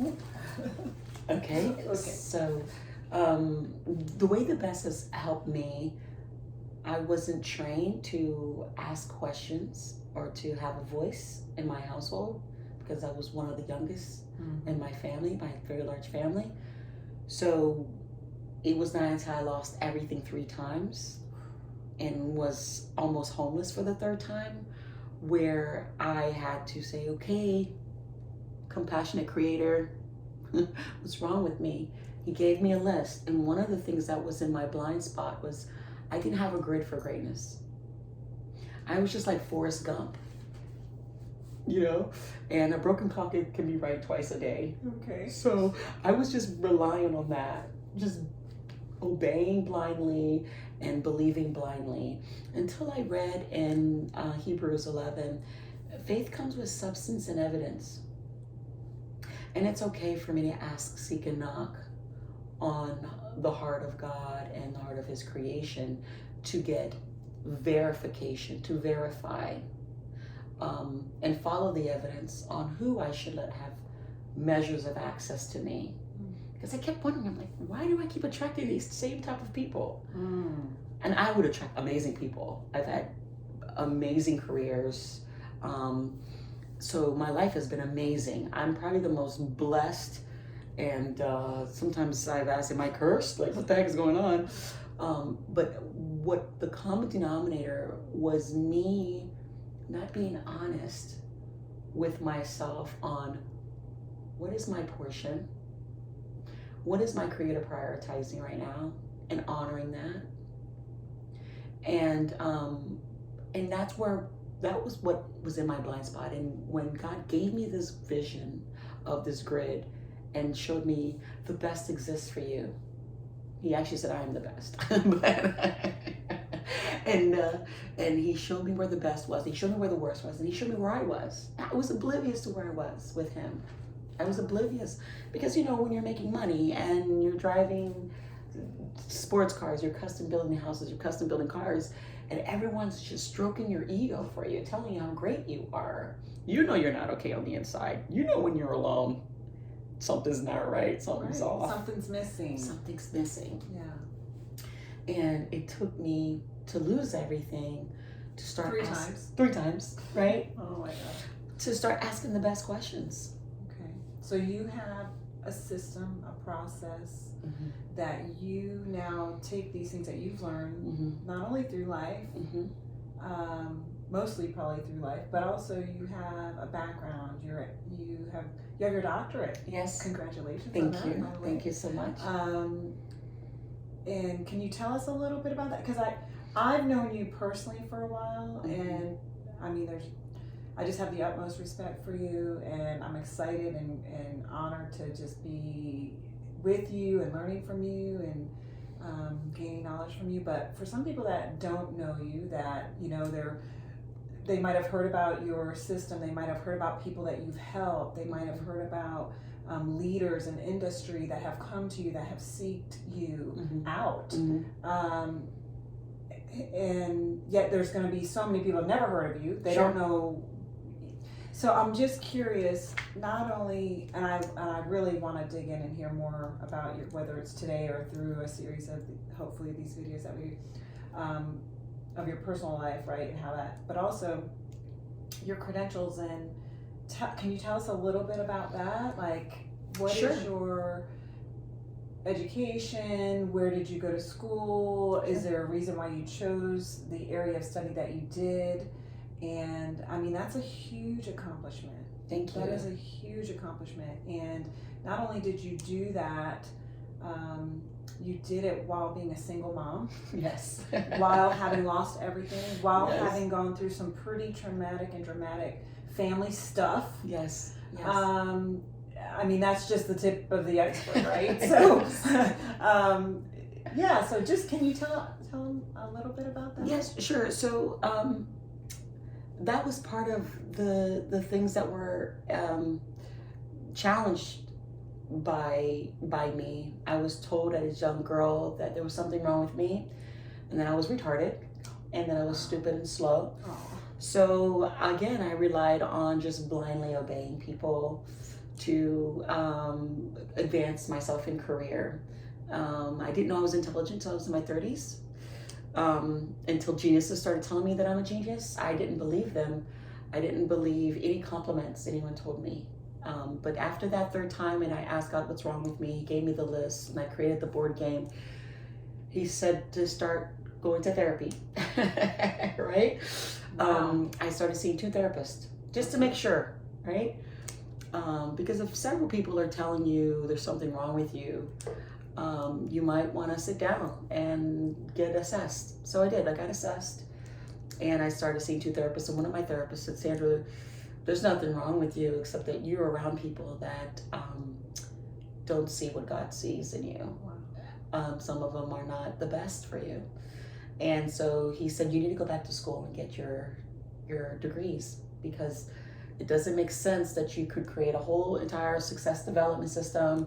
Okay. Okay. So, the way the best has helped me, I wasn't trained to ask questions or to have a voice in my household because I was one of the youngest in my family, my very large family. So it was not until I lost everything 3 times and was almost homeless for the third time where I had to say, okay, compassionate creator, what's wrong with me? He gave me a list. And one of the things that was in my blind spot was I didn't have a grid for greatness. I was just like Forrest Gump, you know? And a broken clock can be right twice a day. Okay. So I was just relying on that, just obeying blindly and believing blindly until I read in Hebrews 11, faith comes with substance and evidence. And it's okay for me to ask, seek, and knock on the heart of God and the heart of His creation to get verification, to verify, and follow the evidence on who I should let have measures of access to me. Because I kept wondering, I'm like, why do I keep attracting these same type of people? And I would attract amazing people. I've had amazing careers. So my life has been amazing. I'm probably the most blessed, and sometimes I've asked, am I cursed? Like, what the heck is going on? But what the common denominator was me not being honest with myself on what is my portion, what is my creator prioritizing right now, and honoring that. And that's where, that was what was in my blind spot. And when God gave me this vision of this grid and showed me the best exists for you, He actually said I am the best. And He showed me where the best was. He showed me where the worst was, and He showed me where I was. I was oblivious to where I was with Him. I was oblivious because, you know, when you're making money and you're driving sports cars, you're custom building houses, you're custom building cars, and everyone's just stroking your ego for you, telling you how great you are. You know you're not okay on the inside. You know when you're alone, something's not right, something's off. Something's missing. Something's missing. Yeah. And it took me to lose everything to start 3 times. 3 times, right? Oh my God. To start asking the best questions. Okay. So you have a system, a process that you now take these things that you've learned, not only through life, mostly probably through life, but also you have a background. You have your doctorate. Yes. Congratulations. Thank on that, you. by the way. Thank you so much. And can you tell us a little bit about that? Because I've known you personally for a while, and I mean, I just have the utmost respect for you, and I'm excited and honored to just be with you and learning from you and gaining knowledge from you. But for some people that don't know you, that, you know, they might have heard about your system, they might have heard about people that you've helped, they might have heard about leaders in industry that have come to you, that have seeked you out. And yet there's going to be so many people who have never heard of you. They don't know. So I'm just curious, not only, and I really want to dig in and hear more about your, whether it's today or through a series of hopefully these videos that we, of your personal life, right, and how that, but also your credentials. And can you tell us a little bit about that? Like, what is your education? Where did you go to school? Is there a reason why you chose the area of study that you did? And I mean, that's a huge accomplishment. Thank you. That is a huge accomplishment. And not only did you do that, you did it while being a single mom. Yes. While having lost everything, while having gone through some pretty traumatic and dramatic family stuff. Yes. I mean, that's just the tip of the iceberg, right? So, yeah. So, just can you tell them a little bit about that? Yes, sure. So, that was part of the things that were challenged by me. I was told as a young girl that there was something wrong with me, and then I was retarded, and then I was stupid and slow. So again, I relied on just blindly obeying people, to advance myself in career. I didn't know I was intelligent until I was in my 30s. Until geniuses started telling me that I'm a genius. I didn't believe them. I didn't believe any compliments anyone told me. But after that third time, and I asked God what's wrong with me, he gave me the list, and I created the board game. He said to start going to therapy, right? Wow. I started seeing 2 therapists just to make sure, right? Because if several people are telling you there's something wrong with you, you might want to sit down and get assessed. So I did. I got assessed, and I started seeing 2 therapists. And one of my therapists said, Sandra, there's nothing wrong with you except that you're around people that don't see what God sees in you. Wow. Some of them are not the best for you. And so he said, you need to go back to school and get your degrees, because it doesn't make sense that you could create a whole entire success development system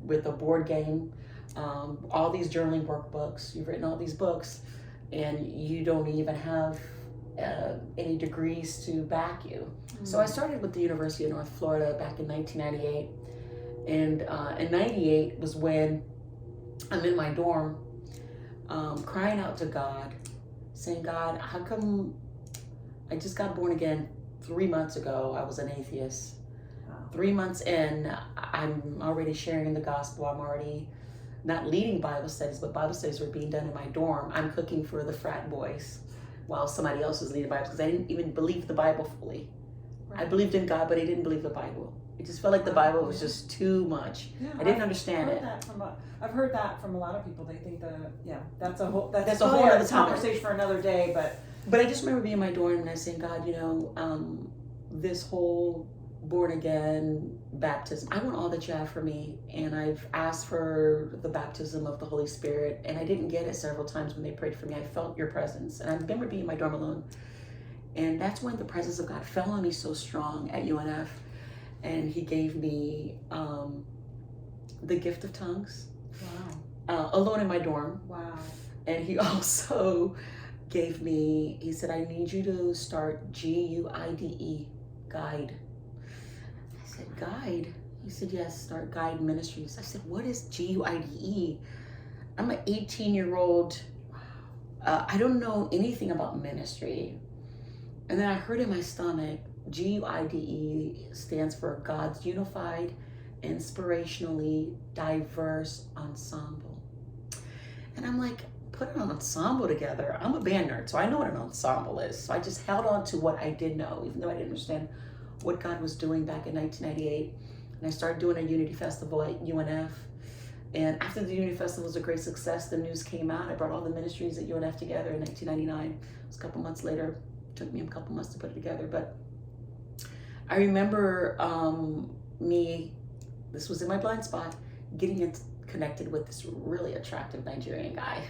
with a board game, all these journaling workbooks, you've written all these books, and you don't even have any degrees to back you. So I started with the University of North Florida back in 1998. And in 98 was when I'm in my dorm, crying out to God, saying, God, how come I just got born again 3 months ago? I was an atheist. Wow. 3 months in, I'm already sharing the gospel. I'm already not leading Bible studies, but Bible studies were being done in my dorm. I'm cooking for the frat boys while somebody else was leading Bible, because I didn't even believe the Bible fully. Right. I believed in God, but I didn't believe the Bible. It just felt like the Bible was just too much. Yeah, I didn't understand it. I've heard that from a lot of people. They think that's a whole That's a probably whole other topic. conversation for another day. But I just remember being in my dorm and I saying, God, this whole born again baptism, I want all that you have for me. And I've asked for the baptism of the Holy Spirit, and I didn't get it several times when they prayed for me. I felt your presence. And I remember being in my dorm alone. And that's when the presence of God fell on me so strong at UNF. And he gave me the gift of tongues. Wow. Alone in my dorm. Wow. And he also gave me, he said, I need you to start GUIDE, guide. I said, guide? He said, yes, start Guide Ministries. I said, what is GUIDE? I'm an 18-year-old. I don't know anything about ministry. And then I heard in my stomach, GUIDE stands for God's Unified, Inspirationally Diverse Ensemble. And I'm like, put an ensemble together. I'm a band nerd, so I know what an ensemble is. So I just held on to what I did know, even though I didn't understand what God was doing back in 1998. And I started doing a Unity Festival at UNF. And after the Unity Festival was a great success, the news came out. I brought all the ministries at UNF together in 1999. It was a couple months later. It took me a couple months to put it together. But I remember this was in my blind spot, getting it connected with this really attractive Nigerian guy.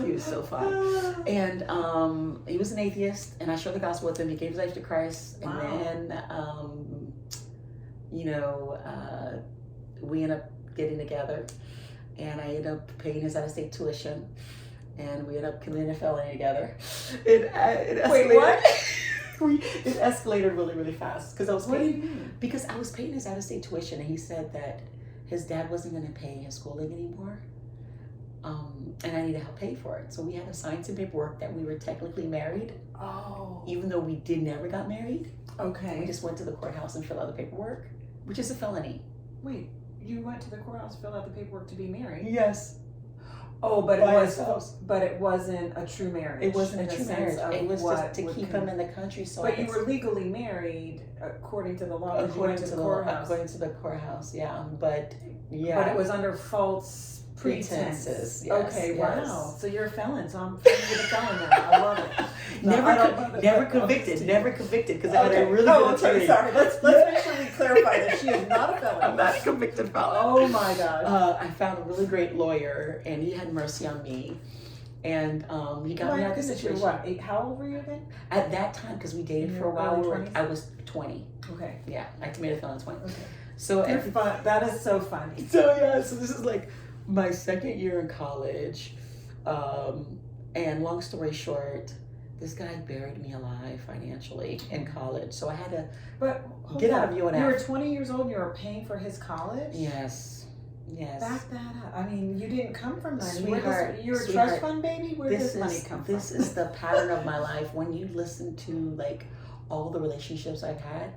He was so fun. And he was an atheist, and I shared the gospel with him. He gave his life to Christ. Wow. And then, we ended up getting together, and I ended up paying his out-of-state tuition, and we ended up committing a felony together. It escalated. Wait, what? It escalated really, really fast because I was What do you paying, mean? because I was paying his out-of-state tuition, and he said that his dad wasn't going to pay his schooling anymore, and I needed to help pay for it. So we had to sign some paperwork that we were technically married, Oh. even though we never got married. We Okay. just went to the courthouse and filled out the paperwork, which is a felony. Wait, you went to the courthouse, filled out the paperwork to be married? Yes. Oh, but By it was, ourselves. but it wasn't a true marriage. It wasn't in a the true sense marriage. of It was what just to would keep con- him in the country. So But you were legally married according to the law. Because you went to the courthouse. according to the courthouse, yeah. But yeah, But it was under false pretenses. Yes, Okay, yes. wow. So you're a felon. So I'm friends with a felon now. I love it. No, I don't love it, never but- convicted. Never convicted because I had Okay. a really good okay, attorney. sorry. Let's make sure we clarify that she is not a felon. I'm not a convicted felon. Oh my God. I found a really great lawyer, and he had mercy on me, and he got me out of the Goodness, you're situation. what? How old were you then? At that time, because we dated In for a your while, early 20s? I was 20. Okay. Yeah, I committed a felony at 20. Okay. So You're fun. That is so funny. So this is like my second year in college, and long story short, this guy buried me alive financially in college. So I had to But hold get on. out of UNF. You were 20 years old and you were paying for his college? Yes. Yes. Back that up. I mean, you didn't come from money. Sweetheart, You were a sweetheart, trust fund baby? Where did this money come from? This is the pattern of my life. When you listen to like all the relationships I've had,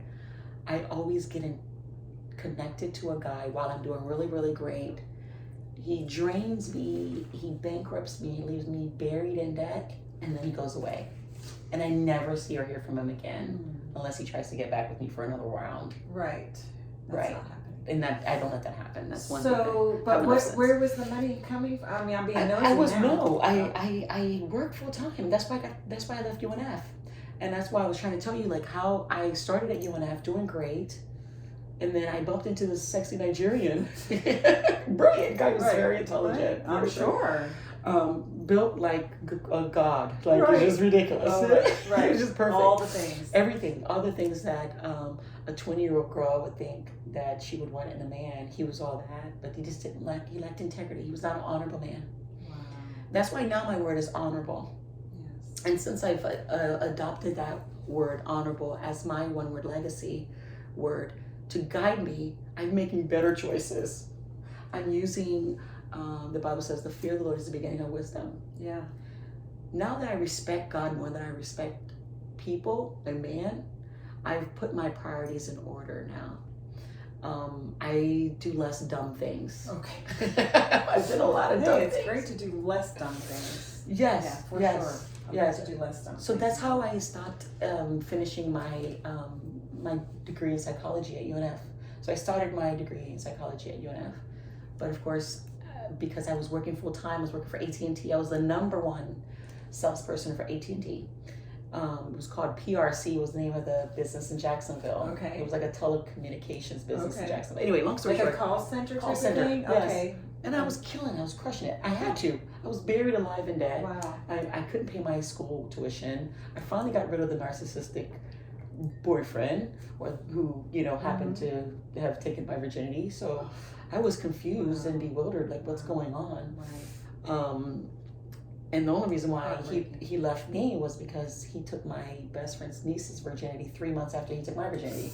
I always get connected to a guy while I'm doing really, really great. He drains me, he bankrupts me, leaves me buried in debt, and then he goes away. And I never see or hear from him again unless he tries to get back with me for another round. Right. That's Right. not happening. And that I don't let that happen. That's one thing. So, I but have what, lessons. where was the money coming from? I mean, I'm being nosy I was now. I worked full time. That's why I left UNF, and that's why I was trying to tell you like how I started at UNF doing great, and then I bumped into this sexy Nigerian, brilliant guy, was Right. very intelligent. Right. I'm sure. Built like a god, like Right. it was ridiculous. Oh, right. It was just perfect. All the things. Everything, all the things that a 20-year-old girl would think that she would want in a man. He was all that, but he just didn't lack. He lacked integrity. He was not an honorable man. Wow. That's why now my word is honorable. Yes. And since I've adopted that word honorable as my one-word legacy word to guide me, I'm making better choices. I'm using. The Bible says the fear of the Lord is the beginning of wisdom. Yeah. Now that I respect God more than I respect people and man, I've put my priorities in order now. I do less dumb things. Okay. I've done a lot of dumb Hey, it's things. great to do less dumb things. Yes, Yeah, for yes, sure. I'm yes. glad to do less dumb So things. that's how I stopped finishing my my degree in psychology at UNF. So I started my degree in psychology at UNF, but of course, because I was working full time, I was working for AT&T. I was the #1 salesperson for AT&T. It was called PRC, was the name of the business in Jacksonville. Okay. It was like a telecommunications business in Okay. Jacksonville. Anyway, long story Like short. a call center Call type center, of thing? yes. Okay. And I was killing, I was crushing it. I had to. I was buried alive in debt. Wow. I couldn't pay my school tuition. I finally got rid of the narcissistic boyfriend who, happened to have taken my virginity. So I was confused and bewildered, like what's going on. Right. And the only reason why Heartbreaking. he left me was because he took my best friend's niece's virginity 3 months after he took my virginity.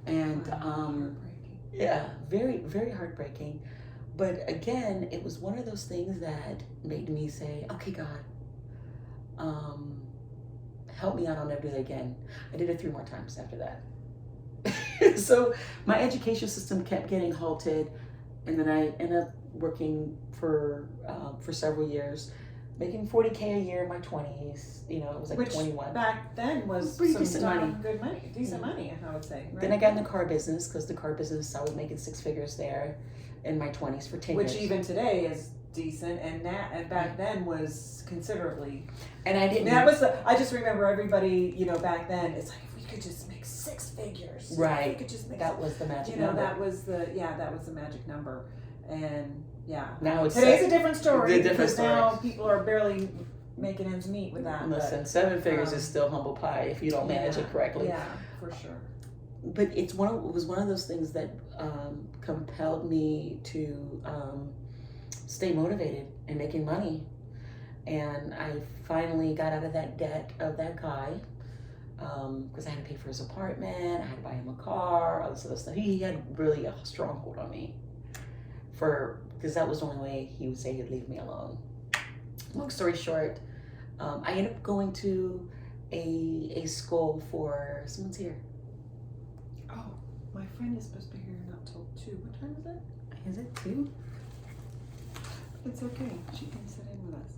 And Heartbreaking. yeah, very, very heartbreaking. But again, it was one of those things that made me say, okay, God, help me out, I'll never do that again. I did it 3 more times after that. So my education system kept getting halted, and then I ended up working for several years, making $40K a year in my 20s. It was like Which 21. back then was Pretty some decent darn money. good money. Decent money, I would say. Right? Then I got in the car business, because the car business, I was making 6 figures there in my 20s for 10 Which years. even today is decent, and back then was considerably. And I didn't. That was I just remember everybody, back then. It's like if we could just make 6 figures, Right. If we could just make That was the magic number. number. That was the magic number, and yeah. Now it's Today's a different story. It's a different because now people are barely making ends meet with that. Listen, 7 figures um, is still humble pie if you don't manage it correctly. Yeah, for sure. But it was one of those things that compelled me to stay motivated and making money. And I finally got out of that debt of that guy, because I had to pay for his apartment, I had to buy him a car, all this other stuff. He had really a stronghold on me, because that was the only way he would say he'd leave me alone. Long story short, I ended up going to a school for, someone's here. Oh, my friend is supposed to be here not till 2. What time is it? Is it 2? It's okay. She can sit in with us.